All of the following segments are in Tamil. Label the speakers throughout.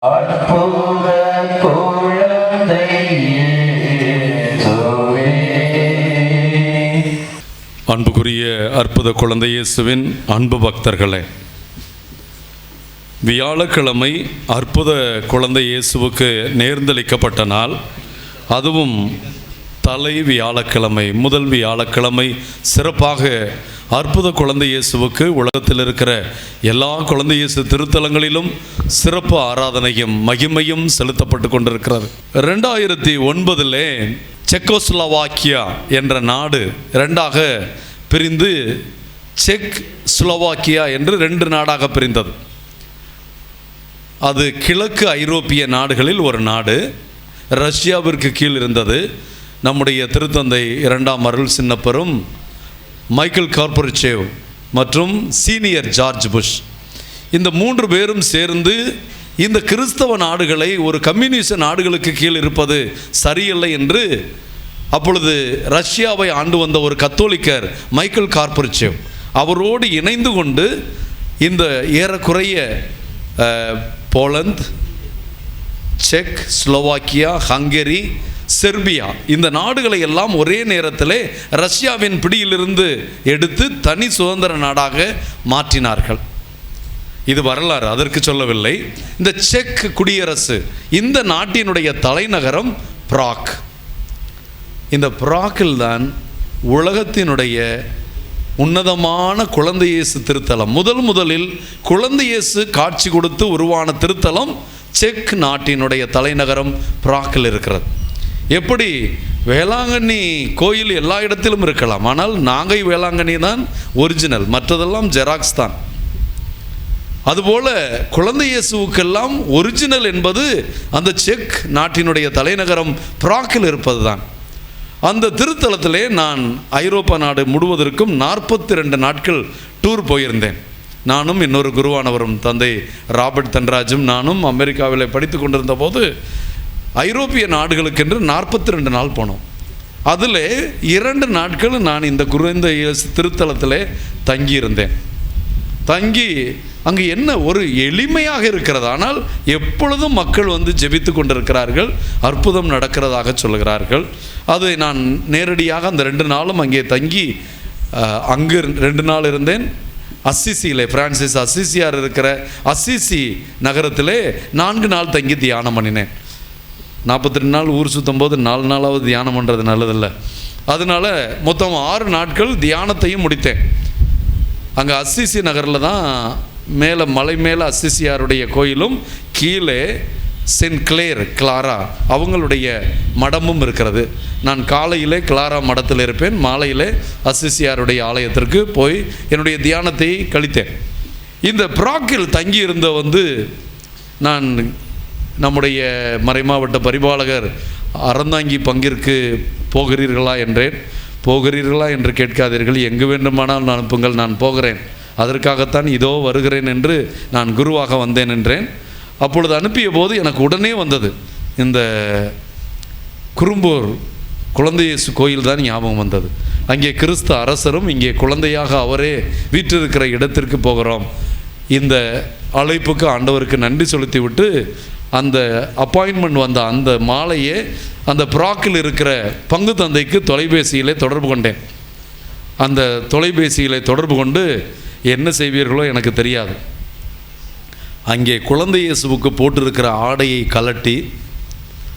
Speaker 1: அற்புத குழந்தை இயேசுவே.
Speaker 2: அன்புக்குரிய அற்புத குழந்தை இயேசுவின் அன்பு பக்தர்களே, வியாழக்கிழமை அற்புத குழந்தை இயேசுவுக்கு நேர்ந்தளிக்கப்பட்ட நாள். அதுவும் தலை வியாழக்கிழமை, முதல் வியாழக்கிழமை சிறப்பாக அற்புத குழந்ை இயேசுவுக்கு உலகத்தில் இருக்கிற எல்லா குழந்தை இயேசு திருத்தலங்களிலும் சிறப்பு ஆராதனையும் மகிமையும் செலுத்தப்பட்டு கொண்டிருக்கிறது. 2009 செக்கோஸ்லோவாக்கியா என்ற நாடு இரண்டாக பிரிந்து செக் ஸ்லோவாக்கியா என்று 2 நாடாக பிரிந்தது. அது கிழக்கு ஐரோப்பிய நாடுகளில் ஒரு நாடு. ரஷ்யாவிற்கு கீழ் இருந்தது. நம்முடைய திருத்தந்தை 2ஆம் அருள் சின்னப்பரும் மைக்கேல் கார்பொரிச்சேவ் மற்றும் சீனியர் ஜார்ஜ் புஷ், இந்த 3 பேரும் சேர்ந்து இந்த கிறிஸ்தவ நாடுகளை ஒரு கம்யூனிச நாடுகளுக்கு கீழ் இருப்பது சரியில்லை என்று அப்பொழுது ரஷ்யாவை ஆண்டு வந்த ஒரு கத்தோலிக்கர் மைக்கேல் கார்பொரிச்சேவ் அவரோடு இணைந்து கொண்டு இந்த ஏறக்குறைய Poland, check Slovakia, Hungary, Serbia இந்த நாடுகளை எல்லாம் ஒரே நேரத்தில் ரஷ்யாவின் பிடியிலிருந்து எடுத்து தனி சுதந்திர நாடாக மாற்றினார்கள். இது வரலாறு, அதற்கு சொல்லவில்லை. இந்த செக் குடியரசு, இந்த நாட்டினுடைய தலைநகரம் பிராக். இந்த பிராக்கில் தான் உலகத்தினுடைய உன்னதமான குழந்தை இயேசு திருத்தலம், முதலில் குழந்தை இயேசு காட்சி கொடுத்து உருவான திருத்தலம் செக் நாட்டினுடைய தலைநகரம் பிராக்கில் இருக்கிறது. எப்படி வேளாங்கண்ணி கோயில் எல்லா இடத்திலும் இருக்கலாம், ஆனால் நாகை வேளாங்கண்ணி தான் ஒரிஜினல், மற்றதெல்லாம் ஜெராக்ஸ் தான். அதுபோல குழந்தை இயேசுவுக்கெல்லாம் ஒரிஜினல் என்பது அந்த செக் நாட்டினுடைய தலைநகரம் பிராக்கில் இருப்பது தான். அந்த திருத்தலத்திலே நான் ஐரோப்பா நாடு முழுவதற்கும் 42 நாட்கள் டூர் போயிருந்தேன். நானும் இன்னொரு குருவானவரும் தந்தை ராபர்ட் தன்ராஜும் நானும் அமெரிக்காவில் படித்து கொண்டிருந்த போது ஐரோப்பிய நாடுகளுக்கென்று 42 நாள் போனோம். அதில் 2 நாட்கள் நான் இந்த குழந்தை இயேசு திருத்தலத்தில் தங்கியிருந்தேன். தங்கி அங்கு என்ன ஒரு எளிமையாக இருக்கிறது, ஆனால் எப்பொழுதும் மக்கள் வந்து ஜெபித்து கொண்டிருக்கிறார்கள், அற்புதம் நடக்கிறதாக சொல்கிறார்கள். அதை நான் நேரடியாக அந்த 2 நாளும் அங்கே தங்கி அங்கு 2 நாள் இருந்தேன். அசிசியிலே, பிரான்சிஸ் அசிசியார் இருக்கிற அசிசி நகரத்திலே 4 நாள் தங்கி தியானம் பண்ணினேன். 42 நாள் ஊர் சுற்றும் போது 4 நாளாவது தியானம் பண்ணுறது நல்லதில்லை. அதனால் மொத்தம் 6 நாட்கள் தியானத்தையும் முடித்தேன். அங்கே அசிசி நகரில் தான் மேலே மலை மேலே அசிசியாருடைய கோயிலும் கீழே சென்ட் கிளாரா அவங்களுடைய மடமும் இருக்கிறது. நான் காலையிலே கிளாரா மடத்தில் இருப்பேன், மாலையிலே அசிசியாருடைய ஆலயத்திற்கு போய் என்னுடைய தியானத்தை கழித்தேன். இந்த பிராக்கில் தங்கி நான் நம்முடைய மறைமாவட்ட பரிபாலகர் அறந்தாங்கி பங்கிற்கு போகிறீர்களா என்றேன். போகிறீர்களா என்று கேட்காதீர்கள், எங்கு வேண்டுமானால் அனுப்புங்கள், நான் போகிறேன், அதற்காகத்தான் இதோ வருகிறேன் என்று நான் குருவாக வந்தேன் என்றேன். அப்பொழுது அனுப்பிய போது எனக்கு உடனே வந்தது இந்த குறும்பூர் குழந்தை இயேசு கோயில் தான் ஞாபகம் வந்தது. அங்கே கிறிஸ்து அரசரும் இங்கே குழந்தையாக அவரே வீற்றிருக்கிற இடத்திற்கு போகிறோம். இந்த அழைப்புக்கு ஆண்டவருக்கு நன்றி செலுத்தி விட்டு அந்த அப்பாயின்மெண்ட் வந்த அந்த மாலையே அந்த பிராக்கில் இருக்கிற பங்கு தந்தைக்கு தொலைபேசியிலே தொடர்பு கொண்டேன். அந்த தொலைபேசியிலே தொடர்பு கொண்டு என்ன செய்வீர்களோ எனக்கு தெரியாது, அங்கே குழந்தை இயேசுவுக்கு போட்டிருக்கிற ஆடையை கலட்டி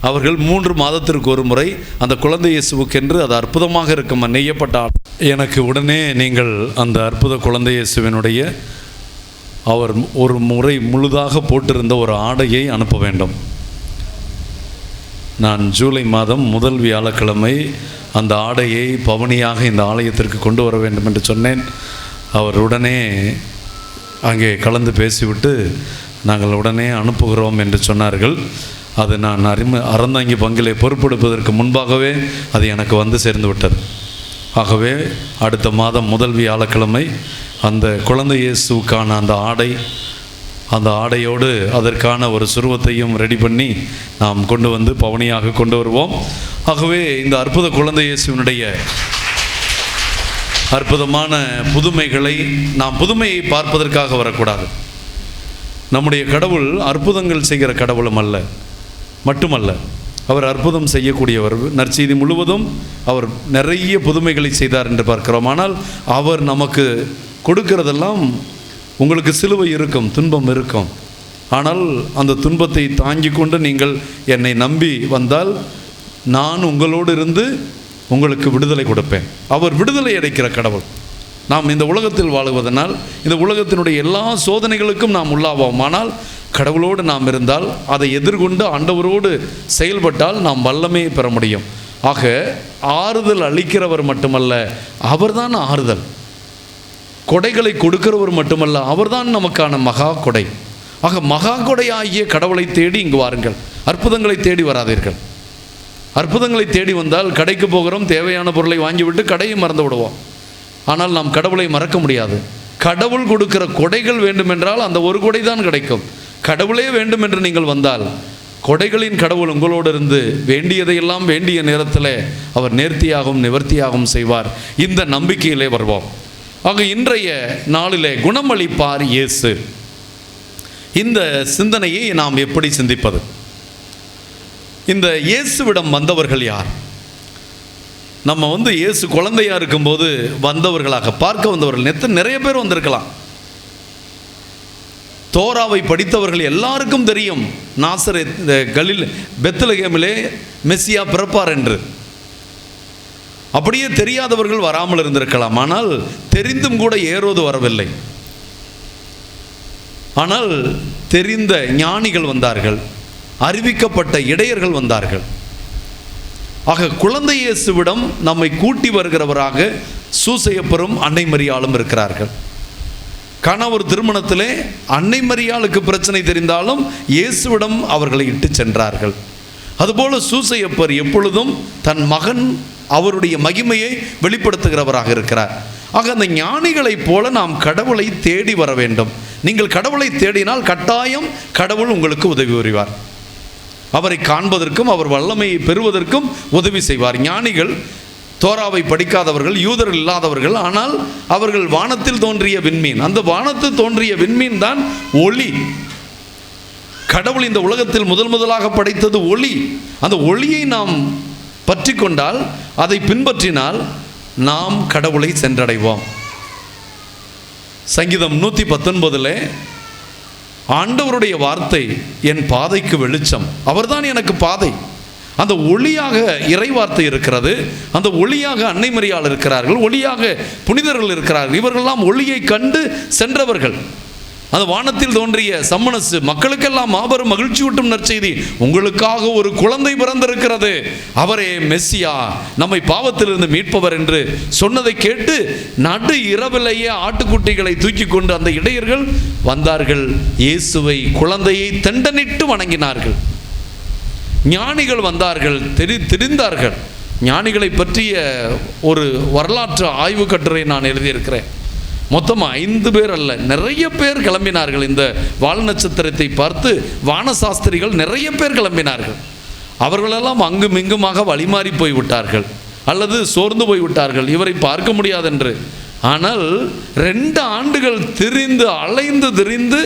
Speaker 2: அவர்கள் 3 மாதத்திற்கு ஒரு முறை அந்த குழந்தை இயேசுவுக்கென்று அது அற்புதமாக இருக்கும் நெய்யப்பட்ட ஆடை, எனக்கு உடனே நீங்கள் அந்த அற்புத குழந்தை இயேசுவினுடைய அவர் ஒரு முறை முழுதாக போட்டிருந்த ஒரு ஆடையை அனுப்ப வேண்டும். நான் ஜூலை மாதம் முதல் வியாழக்கிழமை அந்த ஆடையை பவனியாக இந்த ஆலயத்திற்கு கொண்டு வர வேண்டும் என்று சொன்னேன். அவர் உடனே அங்கே கலந்து பேசிவிட்டு நாங்கள் உடனே அனுப்புகிறோம் என்று சொன்னார்கள். அது நான் அறந்தாங்கி பங்கிலே பொறுப்பெடுப்பதற்கு முன்பாகவே அது எனக்கு வந்து சேர்ந்து விட்டது. ஆகவே அடுத்த மாதம் முதல் வியாழக்கிழமை அந்த குழந்தை இயேசுவுக்கான அந்த ஆடையோடு அதற்கான ஒரு சுருவத்தையும் ரெடி பண்ணி நாம் கொண்டு வந்து பவனியாக கொண்டு வருவோம். ஆகவே இந்த அற்புத குழந்தை இயேசுவினுடைய அற்புதமான புதுமைகளை நாம் புதுமையை பார்ப்பதற்காக வரக்கூடாது. நம்முடைய கடவுள் அற்புதங்கள் செய்கிற கடவுளும் அல்ல, மட்டுமல்ல, அவர் அற்புதம் செய்யக்கூடியவர். நற்செய்தி முழுவதும் அவர் நிறைய புதுமைகளை செய்தார் என்று பார்க்கிறோம். ஆனால் அவர் நமக்கு கொடுக்கிறதெல்லாம், உங்களுக்கு சிலுவை இருக்கும், துன்பம் இருக்கும், ஆனால் அந்த துன்பத்தை தாங்கி கொண்டு நீங்கள் என்னை நம்பி வந்தால் நான் உங்களோடு இருந்து உங்களுக்கு விடுதலை கொடுப்பேன். அவர் விடுதலை அளிக்கிற கடவுள். நாம் இந்த உலகத்தில் வாழுவதனால் இந்த உலகத்தினுடைய எல்லா சோதனைகளுக்கும் நாம் உள்ளாவோம். ஆனால் கடவுளோடு நாம் இருந்தால், அதை எதிர்கொண்டு ஆண்டவரோடு செயல்பட்டால் நாம் வல்லமையை பெற முடியும். ஆக ஆறுதல் அளிக்கிறவர் மட்டுமல்ல, அவர்தான் ஆறுதல். கொடைகளை கொடுக்கிறவர் மட்டுமல்ல, அவர்தான் நமக்கான மகா கொடை. ஆக மகா கொடை ஆகிய கடவுளை தேடி இங்கு வாருங்கள். அற்புதங்களை தேடி வராதீர்கள். அற்புதங்களை தேடி வந்தால் கடைக்கு போகிறோம், தேவையான பொருளை வாங்கிவிட்டு கடையை மறந்து விடுவோம். ஆனால் நாம் கடவுளை மறக்க முடியாது. கடவுள் கொடுக்கிற கொடைகள் வேண்டுமென்றால் அந்த ஒரு கொடை தான் கிடைக்கும். கடவுளே வேண்டும் என்று நீங்கள் வந்தால், கொடைகளின் கடவுள் உங்களோடு இருந்து வேண்டியதையெல்லாம் வேண்டிய நேரத்தில் அவர் நேர்த்தியாகவும் நிவர்த்தியாகவும் செய்வார். இந்த நம்பிக்கையிலே வருவோம். ஆக இன்றைய நாளிலே குணமளிப்பார் இயேசு. இந்த சிந்தனையை நாம் எப்படி சிந்திப்பது? இந்த இயேசுவிடம் வந்தவர்கள் யார்? நம்ம இயேசு குழந்தையாக இருக்கும்போது வந்தவர்களாக பார்க்க வந்தவர்கள் நிறைய பேர் வந்திருக்கலாம். தோராவை படித்தவர்கள் எல்லாருக்கும் தெரியும் நாசரேத் கலில் பெத்லகேமிலே மெசியா பிறப்பார் என்று. அப்படியே தெரியாதவர்கள் வராமல் இருந்திருக்கலாம். ஆனால் தெரிந்தும் கூட ஏரோது வரவில்லை. ஆனால் தெரிந்த ஞானிகள் வந்தார்கள், அறிவிக்கப்பட்ட இடையர்கள் வந்தார்கள். ஆக குழந்தை இயேசுவிடம் நம்மை கூட்டி வருகிறவராக சூசையப்பரும் அன்னை மரியாளும் இருக்கிறார்கள். கணவர் திருமணத்திலே அன்னை மரியாளுக்கு பிரச்சனை தெரிந்தாலும் இயேசுவிடம் அவர்களை இட்டு சென்றார்கள். அதுபோல சூசையப்பர் எப்பொழுதும் தன் மகன் அவருடைய மகிமையை வெளிப்படுத்துகிறவராக இருக்கிறார். ஆக அந்த ஞானிகளைப் போல நாம் கடவுளை தேடி வர வேண்டும். நீங்கள் கடவுளை தேடினால் கட்டாயம் கடவுள் உங்களுக்கு உதவி புரிவார். அவரை காண்பதற்கும் அவர் வல்லமையை பெறுவதற்கும் உதவி செய்வார். ஞானிகள் தோராவை படிக்காதவர்கள், யூதர்கள் இல்லாதவர்கள். ஆனால் அவர்கள் வானத்தில் தோன்றிய விண்மீன், அந்த வானத்தில் தோன்றிய விண்மீன் தான் ஒளி. கடவுள் இந்த உலகத்தில் முதலாக படைத்தது ஒளி. அந்த ஒளியை நாம் பற்றி கொண்டால், அதை பின்பற்றினால் நாம் கடவுளை சென்றடைவோம். சங்கீதம் 119 ஆண்டவருடைய வார்த்தை என் பாதைக்கு வெளிச்சம், அவர்தான் எனக்கு பாதை. அந்த ஒளியாக இறை வார்த்தை இருக்கிறது, அந்த ஒளியாக அன்னை மரியாள் இருக்கிறார்கள், ஒளியாக புனிதர்கள் இருக்கிறார்கள். இவர்களெல்லாம் ஒளியை கண்டு சென்றவர்கள். அந்த வானத்தில் தோன்றிய சம்மனசு மக்களுக்கெல்லாம் மாபெரும் மகிழ்ச்சியூட்டும் நற்செய்தி, உங்களுக்காக ஒரு குழந்தை பிறந்திருக்கிறது, அவரே மெஸ்ஸியா, நம்மை பாவத்திலிருந்து மீட்பவர் என்று சொன்னதை கேட்டு நடு இரவிலேயே ஆட்டுக்குட்டிகளை தூக்கி கொண்டு அந்த இடையர்கள் வந்தார்கள். இயேசுவை, குழந்தையை தண்டனிட்டு வணங்கினார்கள். ஞானிகள் வந்தார்கள், தெரிந்தார்கள். ஞானிகளை பற்றிய ஒரு வரலாற்று ஆய்வு கட்டுரை நான் எழுதியிருக்கிறேன். மொத்தமாக 5 பேர் அல்ல, நிறைய பேர் கிளம்பினார்கள். இந்த வால் நட்சத்திரத்தை பார்த்து வானசாஸ்திரிகள் நிறைய பேர் கிளம்பினார்கள். அவர்களெல்லாம் அங்கும் இங்குமாக வழிமாறி போய்விட்டார்கள் அல்லது சோர்ந்து போய்விட்டார்கள், இவரை பார்க்க முடியாதென்று. ஆனால் 2 ஆண்டுகள் அலைந்து திரிந்து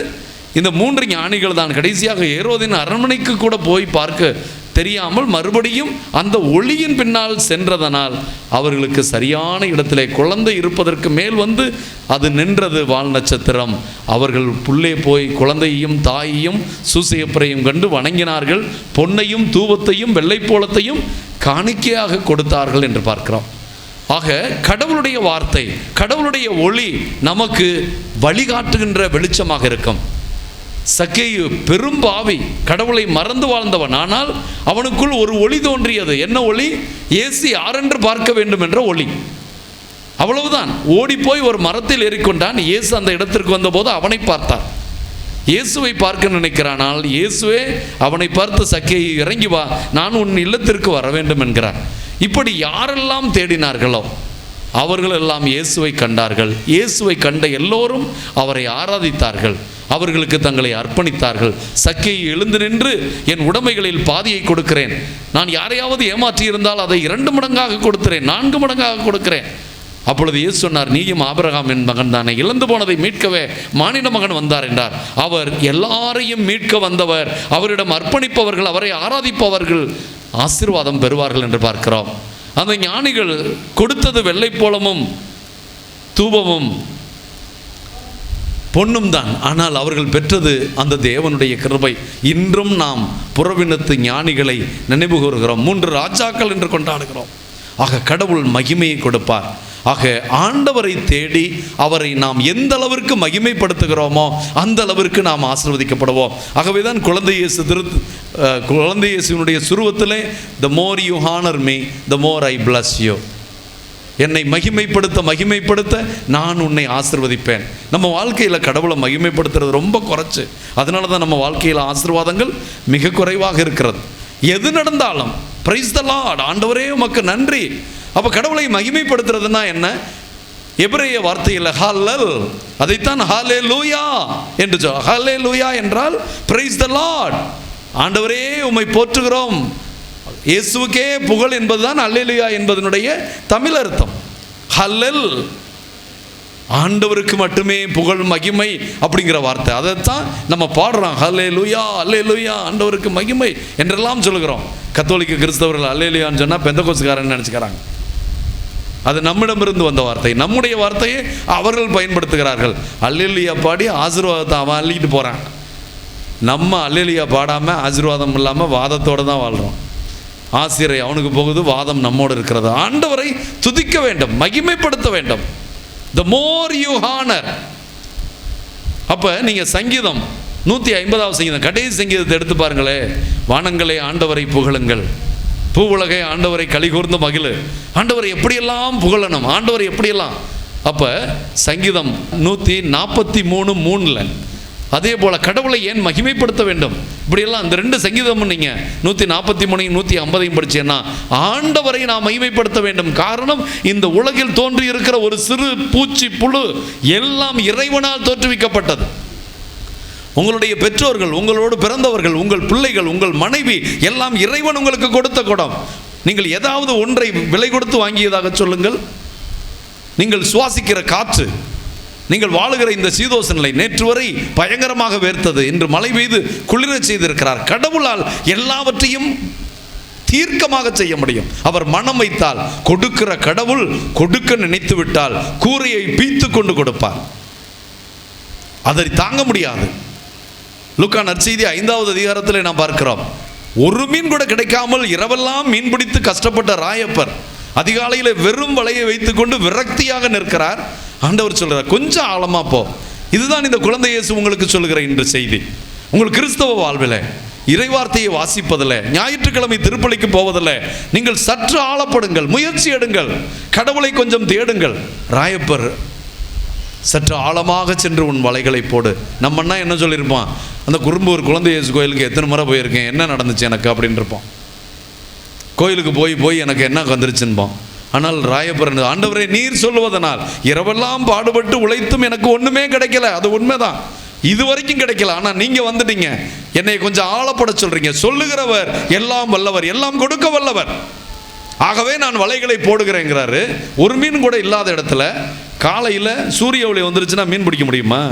Speaker 2: இந்த 3 ஞானிகள் தான் கடைசியாக ஏரோதின் அரண்மனைக்கு கூட போய் பார்க்க தெரியாமல் மறுபடியும் அந்த ஒளியின் பின்னால் சென்றதனால் அவர்களுக்கு சரியான இடத்திலே குழந்தை இருப்பதற்கு மேல் அது நின்றது வால் நட்சத்திரம். அவர்கள் புள்ளே போய் குழந்தையையும் தாயையும் சூசையப்பரையும் கண்டு வணங்கினார்கள். பொன்னையும் தூபத்தையும் வெள்ளைப்போளத்தையும் காணிக்கையாக கொடுத்தார்கள் என்று பார்க்கிறோம். ஆக கடவுளுடைய வார்த்தை, கடவுளுடைய ஒளி நமக்கு வழிகாட்டுகின்ற வெளிச்சமாக இருக்கும். சக்கேயு பெரும் பாவி, கடவுளை மறந்து வாழ்ந்தவன். ஆனால் அவனுக்குள் ஒரு ஒளி தோன்றியது. என்ன ஒளி? இயேசு யாரென்று பார்க்க வேண்டும் என்ற ஒளி. அவ்வளவுதான். ஓடி போய் ஒரு மரத்தில் ஏறிக்கொண்டான். இயேசு அந்த இடத்திற்கு வந்தபோது அவனை பார்த்தான். இயேசுவை பார்க்க நினைக்கிறானால் இயேசுவே அவனை பார்த்து, சக்கேயு இறங்கி வா, நான் உன் இல்லத்திற்கு வர வேண்டும் என்கிறார். இப்படி யாரெல்லாம் தேடினார்களோ அவர்களெல்லாம் இயேசுவை கண்டார்கள். இயேசுவை கண்ட எல்லோரும் அவரை ஆராதித்தார்கள், அவர்களுக்கு தங்களை அர்ப்பணித்தார்கள். சக்கேயு எழுந்து நின்று, என் உடைமைகளில் பாதியை கொடுக்கிறேன், நான் யாரையாவது ஏமாற்றி இருந்தால் அதை 2 மடங்காக கொடுக்கிறேன், 4 மடங்காக கொடுக்கிறேன். அப்பொழுது இயேசு சொன்னார், நீயும் ஆபிரகாமின் மகன் தானே, இழந்து போனதை மீட்கவே மானிட மகன் வந்தார் என்றார். அவர் எல்லாரையும் மீட்க வந்தவர். அவரிடம் அர்ப்பணிப்பவர்கள், அவரை ஆராதிப்பவர்கள் ஆசீர்வாதம் பெறுவார்கள் என்று பார்க்கிறோம். அந்த ஞானிகள் கொடுத்தது வெள்ளை போலமும் தூபமும் பொன்னும் தான், ஆனால் அவர்கள் பெற்றது அந்த தேவனுடைய கிருபை. இன்றும் நாம் புறவினத்து ஞானிகளை நினைவு கூறுகிறோம், 3 ராஜாக்கள் என்று கொண்டாடுகிறோம். ஆக கடவுள் மகிமையை கொடுப்பார். ஆக ஆண்டவரை தேடி அவரை நாம் எந்த அளவிற்கு மகிமைப்படுத்துகிறோமோ அந்த அளவிற்கு நாம் ஆசீர்வதிக்கப்படுவோம். ஆகவே தான் குழந்தை இயேசுவினுடைய சுருவத்திலே, the more you honor me, the more I bless you. என்னை மகிமைப்படுத்த நான் உன்னை ஆசீர்வதிப்பேன். நம்ம வாழ்க்கையில் கடவுளை மகிமைப்படுத்துறது ரொம்ப குறைச்சு, அதனால தான் நம்ம வாழ்க்கையில் ஆசீர்வாதங்கள் மிக குறைவாக இருக்கிறது. எது நடந்தாலும் பிரைஸ் தி லார்ட், ஆண்டவரே உமக்கு நன்றி. அப்போ கடவுளை மகிமைப்படுத்துறதுன்னா என்ன? எபிரேய வார்த்தையில் ஹல்லல், அதைத்தான் ஹல்லேலூயா என்று சொல். ஹல்லேலூயா என்றால் பிரைஸ் தி லார்ட், ஆண்டவரே உம்மை போற்றுகிறோம், இயேசுவுக்கே புகழ் என்பதுதான் அல்லேலூயா என்பதனுடைய தமிழ் அர்த்தம். ஹல்லல், ஆண்டவருக்கு மட்டுமே புகழ் மகிமை அப்படிங்கிற வார்த்தை. அதைத்தான் நம்ம பாடுறோம், ஹல்லேலூயா அல்லேலூயா ஆண்டவருக்கு மகிமை என்றெல்லாம் சொல்லுகிறோம். கத்தோலிக்க கிறிஸ்தவர்கள் அல்லேலூயான்னு சொன்னால் பெந்தகோஸ்துக்காரன்னு நினச்சிக்கிறாங்க. அது நம்மிடமிருந்து வந்த வார்த்தை, நம்முடைய வார்த்தையை அவர்கள் பயன்படுத்துகிறார்கள். அல்லேலூயா பாடி ஆசீர்வாதத்தை அவன் அள்ளிட்டு போகிறான். நம்ம அல்லேலூயா பாடாமல் ஆசீர்வாதம் இல்லாமல் வாதத்தோடு தான் வாழ்கிறோம். ஆசிரியரை அவனுக்கு போகுது, வாதம் நம்மோடு இருக்கிறது. ஆண்டவரை துதிக்க வேண்டும், மகிமைப்படுத்த வேண்டும். the more you honor. அப்போ நீங்கள் சங்கீதம் 150வது சங்கீதம், கடைசி சங்கீதத்தை எடுத்து பாருங்களே. வானங்களே ஆண்டவரை புகழுங்கள், பூவுலகை ஆண்டவரை கலிகூர்ந்து மகிழு. ஆண்டவரை எப்படியெல்லாம் புகழணும், ஆண்டவரை எப்படியெல்லாம். அப்போ சங்கீதம் 143:3 அதே போல் கடவுளை ஏன் மகிமைப்படுத்த வேண்டும், இப்படியெல்லாம் அந்த 2 சங்கீதமும் நீங்கள் 143 150 படிச்சேன்னா ஆண்டவரை நாம் மகிமைப்படுத்த வேண்டும். காரணம், இந்த உலகில் தோன்றி இருக்கிற ஒரு சிறு பூச்சி புழு எல்லாம் இறைவனால் தோற்றுவிக்கப்பட்டது. உங்களுடைய பெற்றோர்கள், உங்களோடு பிறந்தவர்கள், உங்கள் பிள்ளைகள், உங்கள் மனைவி எல்லாம் இறைவன் உங்களுக்கு கொடுத்த குடம். நீங்கள் ஏதாவது ஒன்றை விலை கொடுத்து வாங்கியதாக சொல்லுங்கள். நீங்கள் சுவாசிக்கிற காற்று, நீங்கள் வாழுகிற இந்த சீதோஷ நிலை, நேற்று வரை பயங்கரமாக வேர்த்தது, இன்று மழை பெய்து குளிர செய்திருக்கிறார். கடவுளால் எல்லாவற்றையும் தீர்க்கமாக செய்ய முடியும். அவர் மனம் வைத்தால், கொடுக்கிற கடவுள் கொடுக்க நினைத்து விட்டால் கூரையை பீத்து கொண்டு கொடுப்பார். அதை தாங்க முடியாது. லூக்கா நற்செய்தி 5வது அதிகாரத்தில் நாம் பார்க்கிறோம், ஒரு மீன் கூட கிடைக்காமல் இரவெல்லாம் மீன் பிடித்து கஷ்டப்பட்ட ராயப்பர் அதிகாலையில் வெறும் வலையை வைத்துக்கொண்டு விரக்தியாக நிற்கிறார். ஆண்டவர் சொல்கிறார், கொஞ்சம் ஆழமா போ. இதுதான் இந்த குழந்தை இயேசு உங்களுக்கு சொல்லுகிற இன்று செய்தி. உங்கள் கிறிஸ்தவ வாழ்வில் இறைவார்த்தையை வாசிப்பதில், ஞாயிற்றுக்கிழமை திருப்பலிக்கு போவதில் நீங்கள் சற்று ஆழப்படுங்கள், முயற்சி எடுங்கள், கடவுளை கொஞ்சம் தேடுங்கள். ராயப்பர் சற்று ஆழமாக சென்று உன் வலைகளை போடு. நம்மன்னா என்ன சொல்லியிருப்பான், அந்த குறும்பூர் குழந்தை இயேசு கோயிலுக்கு எத்தனை முறை போயிருக்கேன், என்ன நடந்துச்சு எனக்கு அப்படின்னு இருப்போம். கோயிலுக்கு போய் எனக்கு என்ன வந்துருச்சுன்பான். ஆனால் ராயப்பர், ஆண்டவரே நீர் சொல்லுவதனால் இரவெல்லாம் பாடுபட்டு உழைத்தும் எனக்கு ஒன்றுமே கிடைக்கல. அது உண்மைதான், இது வரைக்கும் கிடைக்கல. ஆனால் நீங்கள் வந்துட்டீங்க, என்னை கொஞ்சம் ஆழப்பட சொல்கிறீங்க. சொல்லுகிறவர் எல்லாம் வல்லவர், எல்லாம் கொடுக்க வல்லவர். ஆகவே நான் வலைகளை போடுகிறேங்கிறாரு. ஒரு மீன் கூட இல்லாத இடத்துல காலையில் சூரிய ஒளி வந்துருச்சுன்னா மீன் பிடிக்க முடியுமா?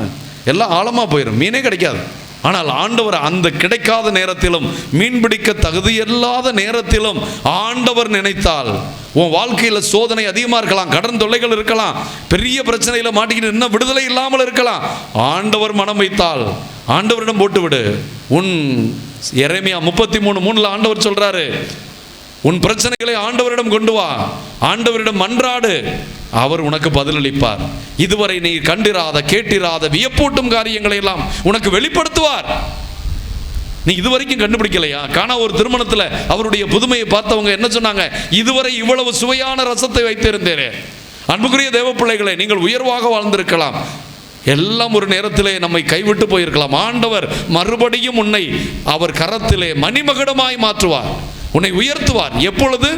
Speaker 2: எல்லாம் ஆழமாக போயிடும், மீனே கிடைக்காது. ஆனால் ஆண்டவர் அந்த கிடைக்காத நேரத்திலும், மீன் பிடிக்க தகுதியில்லாத நேரத்திலும் ஆண்டவர் நினைத்தால், உன் வாழ்க்கையில் சோதனை அதிகமாக இருக்கலாம், கடன் தொல்லைகள் இருக்கலாம், பெரிய பிரச்சனையில் மாட்டிக்கிட்டு இன்னும் விடுதலை இல்லாமல் இருக்கலாம். ஆண்டவர் மனம் வைத்தால் ஆண்டவரிடம் போட்டு விடு. உன் எரேமியா 33:3 ஆண்டவர் சொல்றாரு, உன் பிரச்சனைகளை ஆண்டவரிடம் கொண்டு வா, ஆண்டவரிடம் மன்றாடு, அவர் உனக்கு பதிலளிப்பார். இதுவரை நீ கண்டிராத கேட்டிராத வியப்பூட்டும் காரியங்களை எல்லாம் உனக்கு வெளிப்படுத்துவார். நீ இதுவரைக்கும் கண்டுபிடிக்கலையா? காணா ஒரு திருமணத்தில் அவருடைய புதுமையை பார்த்தவங்க என்ன சொன்னாங்க, இதுவரை இவ்வளவு சுவையான ரசத்தை வைத்திருந்தேனே. அன்புக்குரிய தேவ பிள்ளைகளை, நீங்கள் உயர்வாக வாழ்ந்திருக்கலாம், எல்லாம் ஒரு நேரத்திலே நம்மை கைவிட்டு போயிருக்கலாம். ஆண்டவர் மறுபடியும் உன்னை அவர் கரத்திலே மணிமகுடமாய் மாற்றுவார், உன்னை உயர்த்துவார். எப்பொழுது?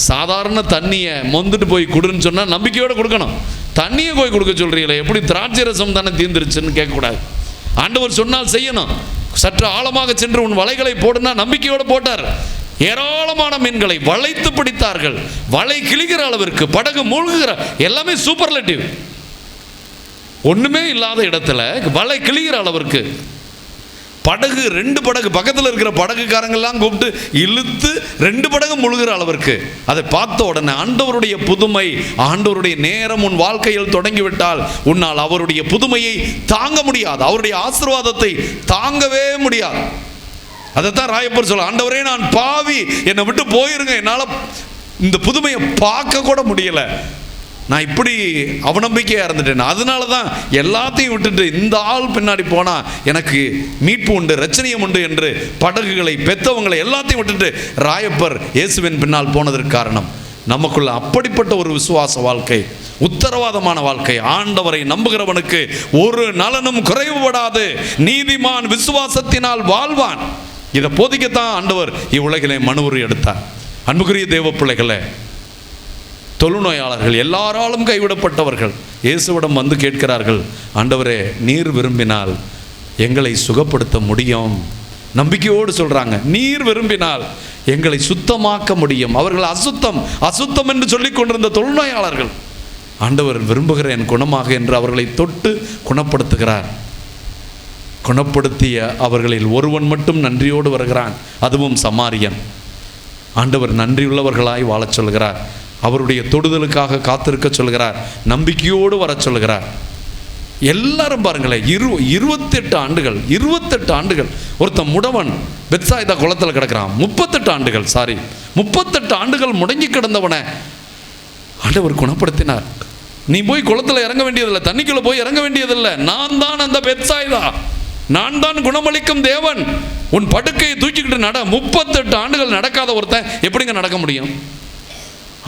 Speaker 2: சாதாரண தண்ணியை மொந்துட்டு போய் கொடுன்னு சொன்னால் நம்பிக்கையோடு கொடுக்கணும். தண்ணியை போய் கொடுக்க சொல்கிறீங்களே, எப்படி திராட்சை ரசம் தானே தீர்ந்துருச்சுன்னு கேட்கக்கூடாது. ஆண்டவர் சொன்னால் செய்யணும். சற்று ஆழமாக சென்று உன் வலைகளை போடுனா நம்பிக்கையோடு போட்டார். ஏராளமான மீன்களை வளைத்து பிடித்தார்கள். வலை கிழிகிற அளவிற்கு, படகு மூழ்குகிற, எல்லாமே சூப்பர்லேட்டிவ். ஒண்ணுமே இல்லாத இடத்துல வலை கிழிகிற அளவிற்கு, படகு 2 படகு பக்கத்தில் இருக்கிற படகுக்காரங்கெல்லாம் கூப்பிட்டு இழுத்து 2 படகு முழுகிற அளவிற்கு. அதை பார்த்த உடனே ஆண்டவருடைய புதுமை, ஆண்டவருடைய நேரம் உன் வாழ்க்கையில் தொடங்கிவிட்டால் உன்னால் அவருடைய புதுமையை தாங்க முடியாது, அவருடைய ஆசீர்வாதத்தை தாங்கவே முடியாது. அதைத்தான் ராயப்பர் சொல்ல, ஆண்டவரே நான் பாவி, என்னை விட்டு போயிருங்க, என்னால் இந்த புதுமையை பார்க்க கூட முடியல, நான் இப்படி அவநம்பிக்கையாக இருந்துட்டேன், அதனால தான் எல்லாத்தையும் விட்டுட்டு இந்த ஆள் பின்னாடி போனால் எனக்கு மீட்பு உண்டு, ரட்சணியம் உண்டு என்று படகுகளை, பெத்தவங்களை எல்லாத்தையும் விட்டுட்டு ராயப்பர் இயேசுவின் பின்னால் போனதற்கு காரணம் நமக்குள்ள அப்படிப்பட்ட ஒரு விசுவாச வாழ்க்கை, உத்தரவாதமான வாழ்க்கை. ஆண்டவரை நம்புகிறவனுக்கு ஒரு நலனும் குறைவுபடாது, நீதிமான் விசுவாசத்தினால் வாழ்வான். இதை போதிக்கத்தான் ஆண்டவர் இவ்வுலகிலே மனுவுரு எடுத்தார். அன்புக்குரிய தேவ பிள்ளைகளே, தொழுநோயாளர்கள், எல்லாராலும் கைவிடப்பட்டவர்கள் இயேசுவிடம் வந்து கேட்கிறார்கள், ஆண்டவரே நீர் விரும்பினால் எங்களை சுகப்படுத்த முடியும். நம்பிக்கையோடு சொல்றாங்க, நீர் விரும்பினால் எங்களை சுத்தமாக்க முடியும். அவர்கள் அசுத்தம் அசுத்தம் என்று சொல்லிக் கொண்டிருந்த தொழுநோயாளர்கள், ஆண்டவர் விரும்புகிற என் குணமாக என்று அவர்களை தொட்டு குணப்படுத்துகிறார். குணப்படுத்திய அவர்களில் ஒருவன் மட்டும் நன்றியோடு வருகிறான், அதுவும் சமாரியன். ஆண்டவர் நன்றியுள்ளவர்களாய் வாழச் சொல்கிறார், அவருடைய தொடுதலுக்காக காத்திருக்க சொல்கிறார், நம்பிக்கையோடு வர சொல்கிறார். எல்லாரும் பாருங்களேன், 28 ஆண்டுகள் 28 ஆண்டுகள் ஒருத்தன் முடவன் பெத்சாய்தா குளத்தில் கிடக்கிறான். 38 ஆண்டுகள் முடங்கி கிடந்தவனை ஆண்டவர் குணப்படுத்தினார். நீ போய் குளத்தில் இறங்க வேண்டியதில்லை, தண்ணிக்குள்ள போய் இறங்க வேண்டியதில்லை, நான் தான் அந்த பெத்சாய்தா, நான் தான் குணமளிக்கும் தேவன், உன் படுக்கையை தூக்கிக்கிட்டு நட. 38 ஆண்டுகள் நடக்காத ஒருத்தன் எப்படிங்க நடக்க முடியும்?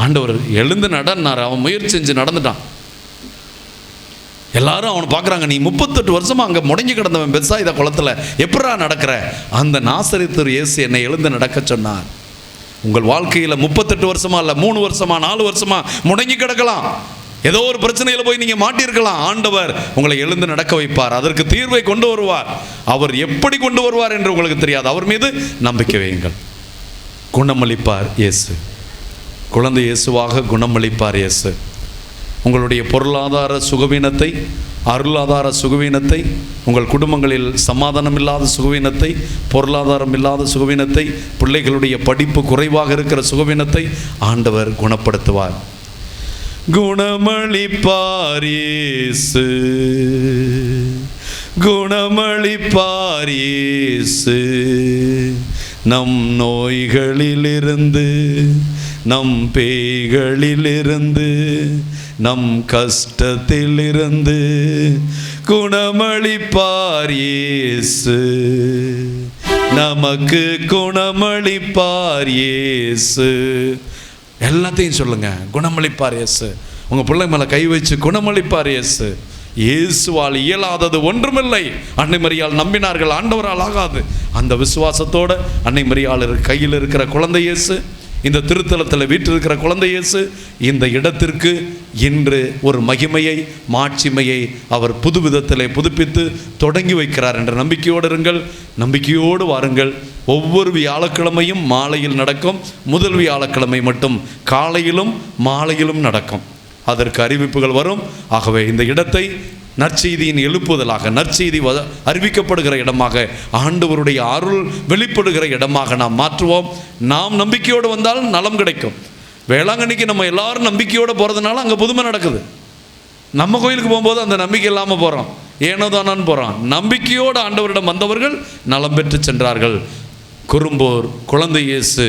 Speaker 2: ஆண்டவர் எழுந்து நடன்னார், அவன் முயற்சி செஞ்சு நடந்துட்டான். எல்லாரும் அவனை பார்க்குறாங்க, நீ 38 வருஷமா அங்கே முடங்கி கிடந்தவன் பெத்சாய்தா குளத்தில் எப்படா நடக்கிற? அந்த நாசரேத்து இயேசு என்னை எழுந்து நடக்க சொன்னார். உங்கள் வாழ்க்கையில் 38 வருஷமா இல்லை, 3 வருஷமா 4 வருஷமா முடங்கி கிடக்கலாம், ஏதோ ஒரு பிரச்சனையில் போய் நீங்கள் மாட்டியிருக்கலாம். ஆண்டவர் உங்களை எழுந்து நடக்க வைப்பார், அதற்கு தீர்வை கொண்டு வருவார். அவர் எப்படி கொண்டு வருவார் என்று உங்களுக்கு தெரியாது, அவர் மீது நம்பிக்கை வையுங்கள். குணமளிப்பார் இயேசு, குழந்தை இயேசுவாக குணமளிப்பார் இயேசு. உங்களுடைய பொருளாதார சுகவீனத்தை, அருளாதார சுகவீனத்தை, உங்கள் குடும்பங்களில் சமாதானம் இல்லாத சுகவீனத்தை, பொருளாதாரம் இல்லாத சுகவீனத்தை, பிள்ளைகளுடைய படிப்பு குறைவாக இருக்கிற சுகவீனத்தை ஆண்டவர் குணப்படுத்துவார். குணமளிப்பார் இயேசு, குணமளிப்பார் இயேசு, நம் நோய்களிலிருந்து, நம் பேய்களிலிருந்து, நம் கஷ்டத்திலிருந்து குணமளிப்பார் இயேசு, நமக்கு குணமளிப்பார் இயேசு. எல்லாத்தையும் சொல்லுங்க, குணமளிப்பார் இயேசு. உங்க பிள்ளை மேல கை வச்சு குணமளிப்பார் இயேசு. இயேசுவால் இயலாதது ஒன்றுமில்லை. அன்னை மரியாள் நம்பினார்கள், ஆண்டவரால் ஆகாது. அந்த விசுவாசத்தோட அன்னை மரியாள் கையில் இருக்கிற குழந்தை இயேசு, இந்த திருத்தலத்தில் வீற்றிருக்கிற குழந்தை இயேசு இந்த இடத்திற்கு இன்று ஒரு மகிமையை, மாட்சிமையை அவர் புது விதத்திலே புதுப்பித்து தொடங்கி வைக்கிறார் என்ற நம்பிக்கையோடு இருங்கள், நம்பிக்கையோடு வாருங்கள். ஒவ்வொரு வியாழக்கிழமையும் மாலையில் நடக்கும், முதல் வியாழக்கிழமை மட்டும் காலையிலும் மாலையிலும் நடக்கும். அதற்கு அறிவிப்புகள் வரும். ஆகவே இந்த இடத்தை நற்செய்தியின் எழுப்புதலாக, நற்செய்தி அறிவிக்கப்படுகிற இடமாக, ஆண்டவருடைய அருள் வெளிப்படுகிற இடமாக நாம் மாற்றுவோம். நாம் நம்பிக்கையோடு வந்தால் நலம் கிடைக்கும். வேளாங்கண்ணிக்கு நம்ம எல்லாரும் நம்பிக்கையோடு போகிறதுனால அங்கே புதுமை நடக்குது. நம்ம கோயிலுக்கு போகும்போது அந்த நம்பிக்கை இல்லாமல் போகிறோம், ஏனோ தானான்னு போகிறோம். நம்பிக்கையோடு ஆண்டவரிடம் வந்தவர்கள் நலம் பெற்று சென்றார்கள். குறும்போர் குழந்தை இயேசு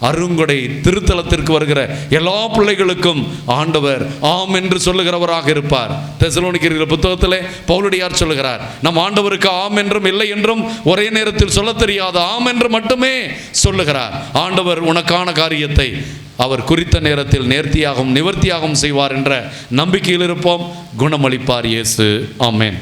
Speaker 2: அருங்கொடை திருத்தலத்திற்கு வருகிற எல்லா பிள்ளைகளுக்கும் ஆண்டவர் ஆம் என்று சொல்லுகிறவராக இருப்பார். தெசலோனிக்கேயர் புத்தகத்திலே பவுலடியார் சொல்லுகிறார், நம் ஆண்டவருக்கு ஆம் என்றும் இல்லை என்றும் ஒரே நேரத்தில் சொல்ல தெரியாது, ஆம் என்று மட்டுமே சொல்லுகிறார். ஆண்டவர் உனக்கான காரியத்தை அவர் குறித்த நேரத்தில் நேர்த்தியாகவும் நிவர்த்தியாகவும் செய்வார் என்ற நம்பிக்கையில் இருப்போம். குணமளிப்பார் இயேசு. ஆமென்.